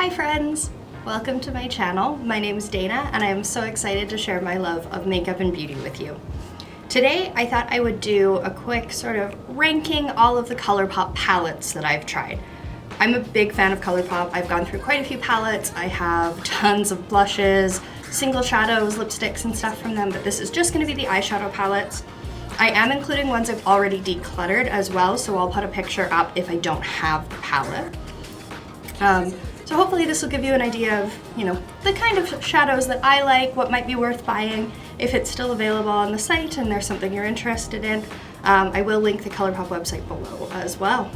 Hi friends! Welcome to my channel. My name is Dana and I am so excited to share my love of makeup and beauty with you. Today I thought I would do a quick sort of ranking all of the Colourpop palettes that I've tried. I'm a big fan of Colourpop. I've gone through quite a few palettes. I have tons of blushes, single shadows, lipsticks and stuff from them, but this is just going to be the eyeshadow palettes. I am including ones I've already decluttered as well, so I'll put a picture up if I don't have the palette. So hopefully this will give you an idea of, the kind of shadows that I like, what might be worth buying, if it's still available on the site and there's something you're interested in. I will link the Colourpop website below as well.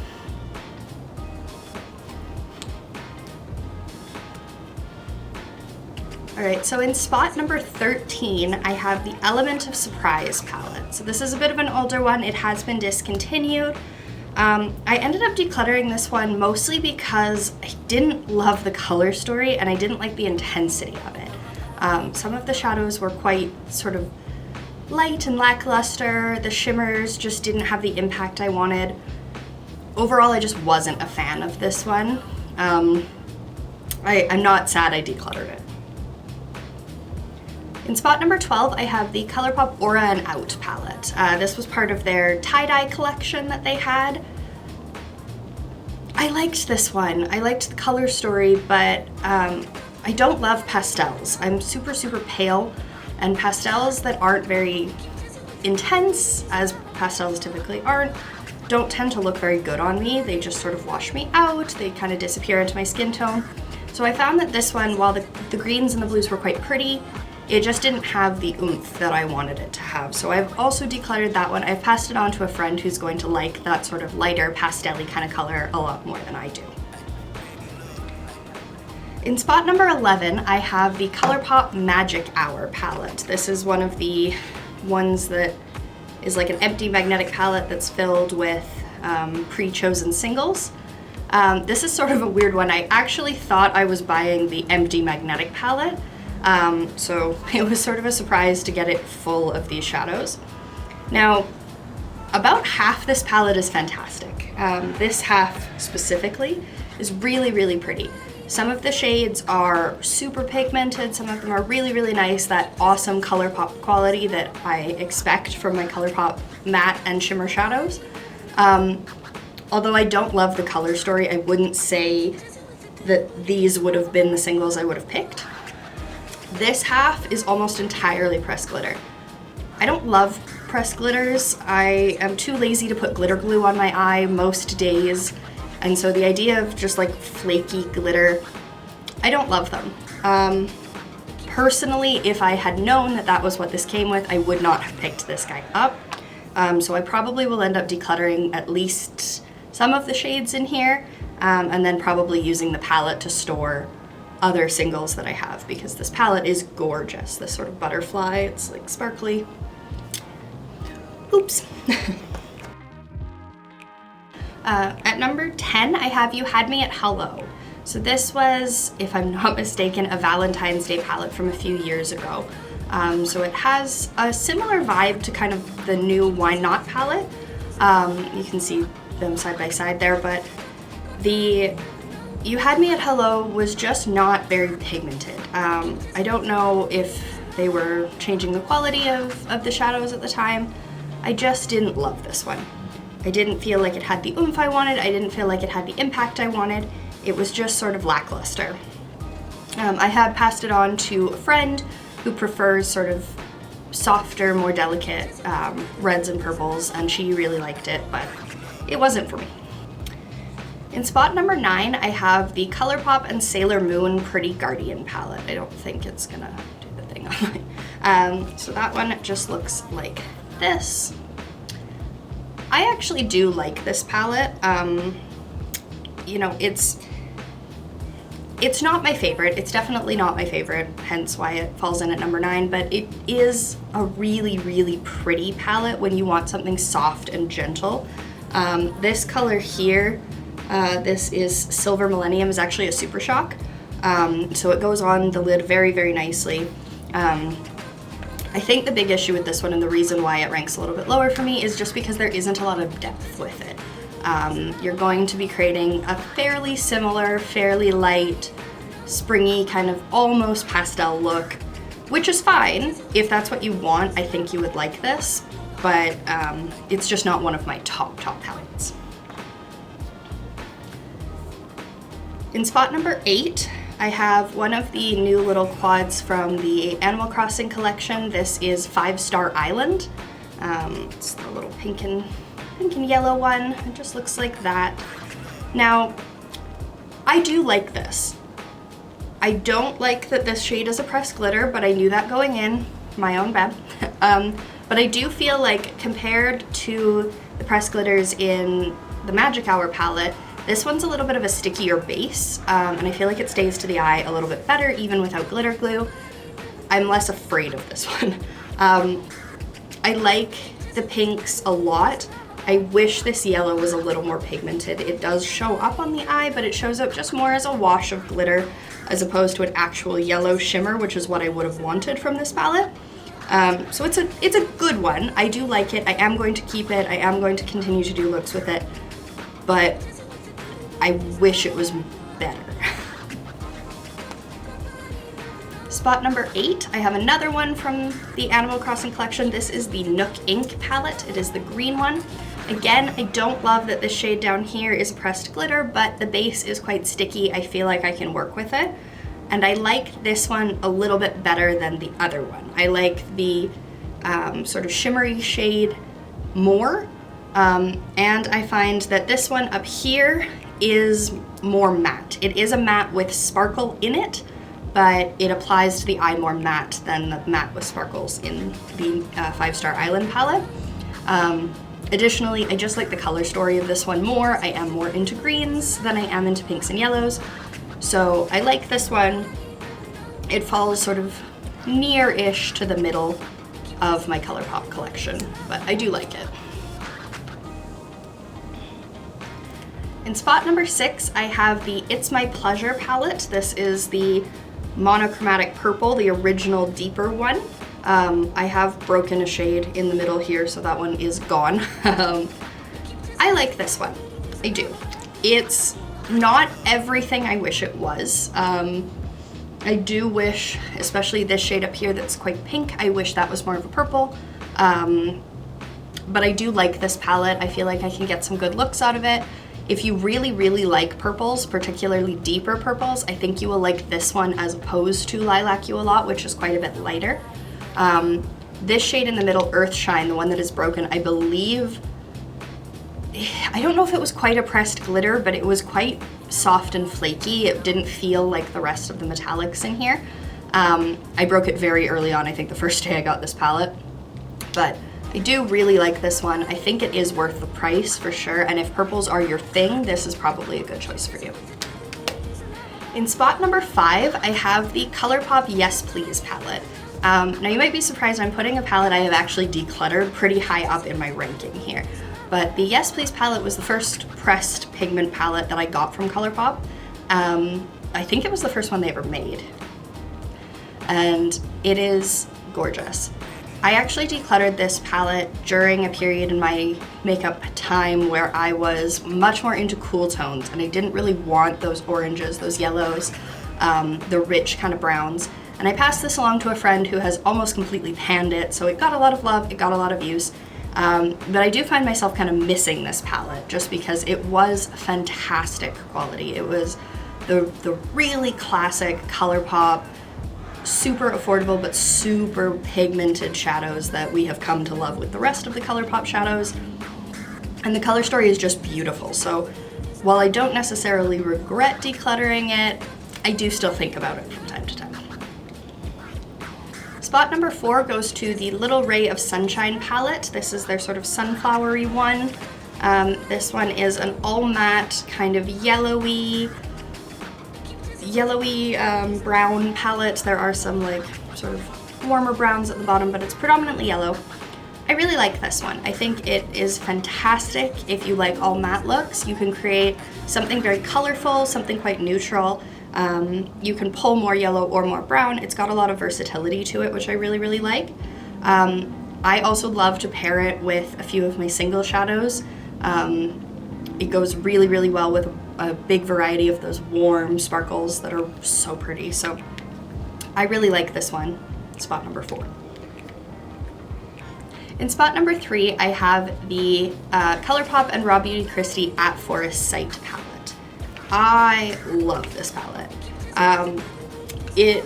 Alright, so in spot number 13, I have the Element of Surprise palette. So this is a bit of an older one. It has been discontinued. I ended up decluttering this one mostly because I didn't love the color story and I didn't like the intensity of it. Some of the shadows were quite sort of light and lackluster. The shimmers just didn't have the impact I wanted. Overall, I just wasn't a fan of this one. I'm not sad I decluttered it. In spot number 12, I have the Colourpop Aura and Out palette. This was part of their tie-dye collection that they had. I liked this one. I liked the color story, but I don't love pastels. I'm super, super pale, and pastels that aren't very intense, as pastels typically aren't, don't tend to look very good on me. They just sort of wash me out. They kind of disappear into my skin tone. So I found that this one, while the greens and the blues were quite pretty, it just didn't have the oomph that I wanted it to have. So I've also decluttered that one. I've passed it on to a friend who's going to like that sort of lighter pastel-y kind of color a lot more than I do. In spot number 11, I have the Colourpop Magic Hour palette. This is one of the ones that is like an empty magnetic palette that's filled with pre-chosen singles. This is sort of a weird one. I actually thought I was buying the empty magnetic palette. So it was sort of a surprise to get it full of these shadows. Now, about half this palette is fantastic. This half specifically is really, really pretty. Some of the shades are super pigmented, some of them are really, really nice, that awesome Colourpop quality that I expect from my Colourpop matte and shimmer shadows. Although I don't love the color story, I wouldn't say that these would have been the singles I would have picked. This half is almost entirely pressed glitter. I don't love pressed glitters. I am too lazy to put glitter glue on my eye most days, and so the idea of just like flaky glitter, I don't love them. Personally, if I had known that that was what this came with, I would not have picked this guy up. So I probably will end up decluttering at least some of the shades in here, and then probably using the palette to store other singles that I have, because this palette is gorgeous. This sort of butterfly, it's like sparkly. Oops. At number 10, I have You Had Me at Hello. So this was, if I'm not mistaken, a Valentine's Day palette from a few years ago. So it has a similar vibe to kind of the new Why Not palette. You can see them side by side there, but the You Had Me at Hello was just not very pigmented. I don't know if they were changing the quality of the shadows at the time. I just didn't love this one. I didn't feel like it had the oomph I wanted. I didn't feel like it had the impact I wanted. It was just sort of lackluster. I had passed it on to a friend who prefers sort of softer, more delicate reds and purples, and she really liked it, but it wasn't for me. In spot number 9, I have the Colourpop and Sailor Moon Pretty Guardian palette. I don't think it's gonna do the thing online. So that one just looks like this. I actually do like this palette. It's not my favorite. It's definitely not my favorite, hence why it falls in at number 9, but it is a really, really pretty palette when you want something soft and gentle. This color here, this is Silver Millennium, is actually a Super Shock. So it goes on the lid very, very nicely. I think the big issue with this one, and the reason why it ranks a little bit lower for me, is just because there isn't a lot of depth with it. You're going to be creating a fairly similar, fairly light springy kind of almost pastel look, which is fine. If that's what you want, I think you would like this, but it's just not one of my top palettes. In spot number 8, I have one of the new little quads from the Animal Crossing collection. This is 5 Star Island. It's the little pink and yellow one. It just looks like that. Now, I do like this. I don't like that this shade is a pressed glitter, but I knew that going in, my own bad. But I do feel like compared to the pressed glitters in the Magic Hour palette, this one's a little bit of a stickier base, and I feel like it stays to the eye a little bit better even without glitter glue. I'm less afraid of this one. I like the pinks a lot. I wish this yellow was a little more pigmented. It does show up on the eye, but it shows up just more as a wash of glitter as opposed to an actual yellow shimmer, which is what I would have wanted from this palette. So it's a good one. I do like it. I am going to keep it. I am going to continue to do looks with it, but I wish it was better. Spot number 8, I have another one from the Animal Crossing collection. This is the Nook Inc palette. It is the green one. Again, I don't love that this shade down here is pressed glitter, but the base is quite sticky. I feel like I can work with it. And I like this one a little bit better than the other one. I like the sort of shimmery shade more. And I find that this one up here is more matte. It is a matte with sparkle in it, but it applies to the eye more matte than the matte with sparkles in the 5 Star Island palette. Additionally, I just like the color story of this one more. I am more into greens than I am into pinks and yellows. So I like this one. It falls sort of near-ish to the middle of my Colourpop collection, but I do like it. In spot number 6, I have the It's My Pleasure palette. This is the monochromatic purple, the original deeper one. I have broken a shade in the middle here, so that one is gone. I like this one. I do. It's not everything I wish it was. I do wish, especially this shade up here that's quite pink, I wish that was more of a purple. But I do like this palette. I feel like I can get some good looks out of it. If you really, really like purples, particularly deeper purples, I think you will like this one as opposed to Lilac You a Lot, which is quite a bit lighter. This shade in the middle, Earth Shine, the one that is broken, I believe, I don't know if it was quite a pressed glitter, but it was quite soft and flaky. It didn't feel like the rest of the metallics in here. I broke it very early on, I think the first day I got this palette, but I do really like this one. I think it is worth the price for sure, and if purples are your thing, this is probably a good choice for you. In spot number 5, I have the Colourpop Yes Please palette. Now you might be surprised I'm putting a palette I have actually decluttered pretty high up in my ranking here, but the Yes Please palette was the first pressed pigment palette that I got from Colourpop. I think it was the first one they ever made, and it is gorgeous. I actually decluttered this palette during a period in my makeup time where I was much more into cool tones, and I didn't really want those oranges, those yellows, the rich kind of browns. And I passed this along to a friend who has almost completely panned it, so it got a lot of love, it got a lot of use. But I do find myself kind of missing this palette just because it was fantastic quality. It was the really classic Colourpop, super affordable but super pigmented shadows that we have come to love with the rest of the Colourpop shadows. And the color story is just beautiful. So while I don't necessarily regret decluttering it, I do still think about it from time to time. Spot number 4 goes to the Lil Ray of Sunshine palette. This is their sort of sunflowery one. This one is an all matte kind of yellowy brown palette. There are some like sort of warmer browns at the bottom, but it's predominantly yellow. I really like this one. I think it is fantastic if you like all matte looks. You can create something very colorful, something quite neutral. You can pull more yellow or more brown. It's got a lot of versatility to it, which I really, really like. I also love to pair it with a few of my single shadows. It goes really, really well with a big variety of those warm sparkles that are so pretty. So I really like this one, spot number 4. In spot number 3, I have the Colourpop and Raw Beauty Kristi At Forest Sight palette. I love this palette. It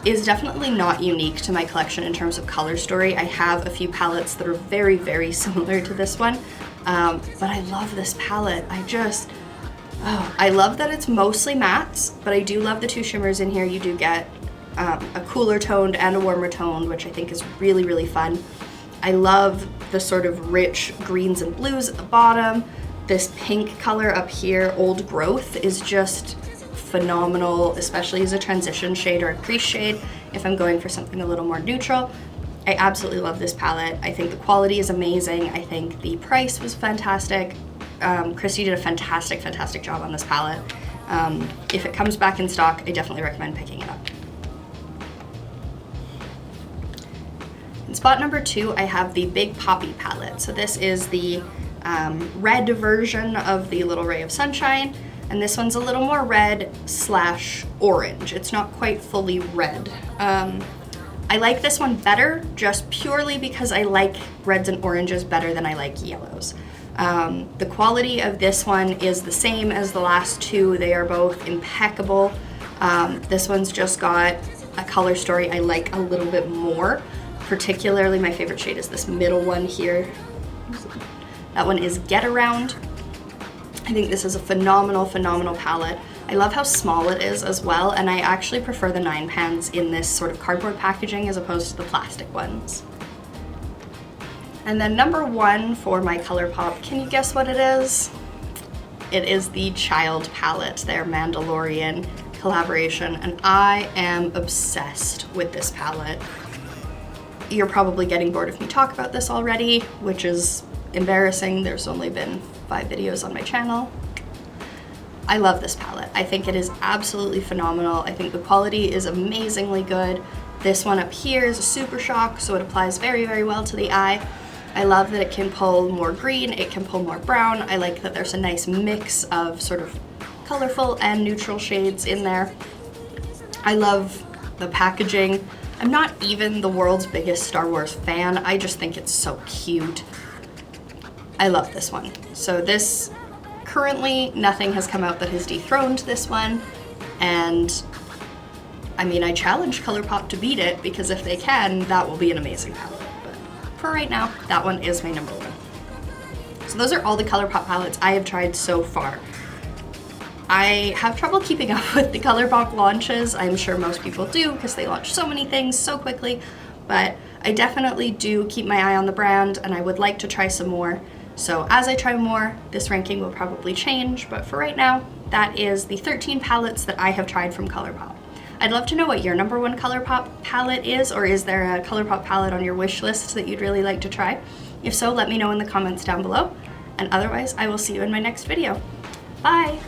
is definitely not unique to my collection in terms of color story. I have a few palettes that are very, very similar to this one, but I love this palette. I love that it's mostly mattes, but I do love the 2 shimmers in here. You do get a cooler toned and a warmer toned, which I think is really, really fun. I love the sort of rich greens and blues at the bottom. This pink color up here, Old Growth, is just phenomenal, especially as a transition shade or a crease shade if I'm going for something a little more neutral. I absolutely love this palette. I think the quality is amazing. I think the price was fantastic. Kristi did a fantastic, fantastic job on this palette. If it comes back in stock, I definitely recommend picking it up. In spot number 2, I have the Big Poppy palette. So this is the red version of the Lil Ray of Sunshine, and this one's a little more red / orange. It's not quite fully red. I like this one better just purely because I like reds and oranges better than I like yellows. The quality of this one is the same as the last 2. They are both impeccable. This one's just got a color story I like a little bit more. Particularly, my favorite shade is this middle one here. That one is Get Around. I think this is a phenomenal, phenomenal palette. I love how small it is as well, and I actually prefer the 9 pans in this sort of cardboard packaging as opposed to the plastic ones. And then number 1 for my Colourpop, can you guess what it is? It is the Child palette, their Mandalorian collaboration, and I am obsessed with this palette. You're probably getting bored of me talk about this already, which is embarrassing. There's only been 5 videos on my channel. I love this palette. I think it is absolutely phenomenal. I think the quality is amazingly good. This one up here is a Super Shock, so it applies very, very well to the eye. I love that it can pull more green, it can pull more brown. I like that there's a nice mix of sort of colorful and neutral shades in there. I love the packaging. I'm not even the world's biggest Star Wars fan. I just think it's so cute. I love this one. So this, currently nothing has come out that has dethroned this one, and I mean, I challenge Colourpop to beat it, because if they can, that will be an amazing palette. But for right now, that one is my number 1. So those are all the Colourpop palettes I have tried so far. I have trouble keeping up with the Colourpop launches. I'm sure most people do because they launch so many things so quickly, but I definitely do keep my eye on the brand, and I would like to try some more. So as I try more, this ranking will probably change, but for right now, that is the 13 palettes that I have tried from Colourpop. I'd love to know what your number 1 Colourpop palette is, or is there a Colourpop palette on your wish list that you'd really like to try? If so, let me know in the comments down below, and otherwise I will see you in my next video. Bye!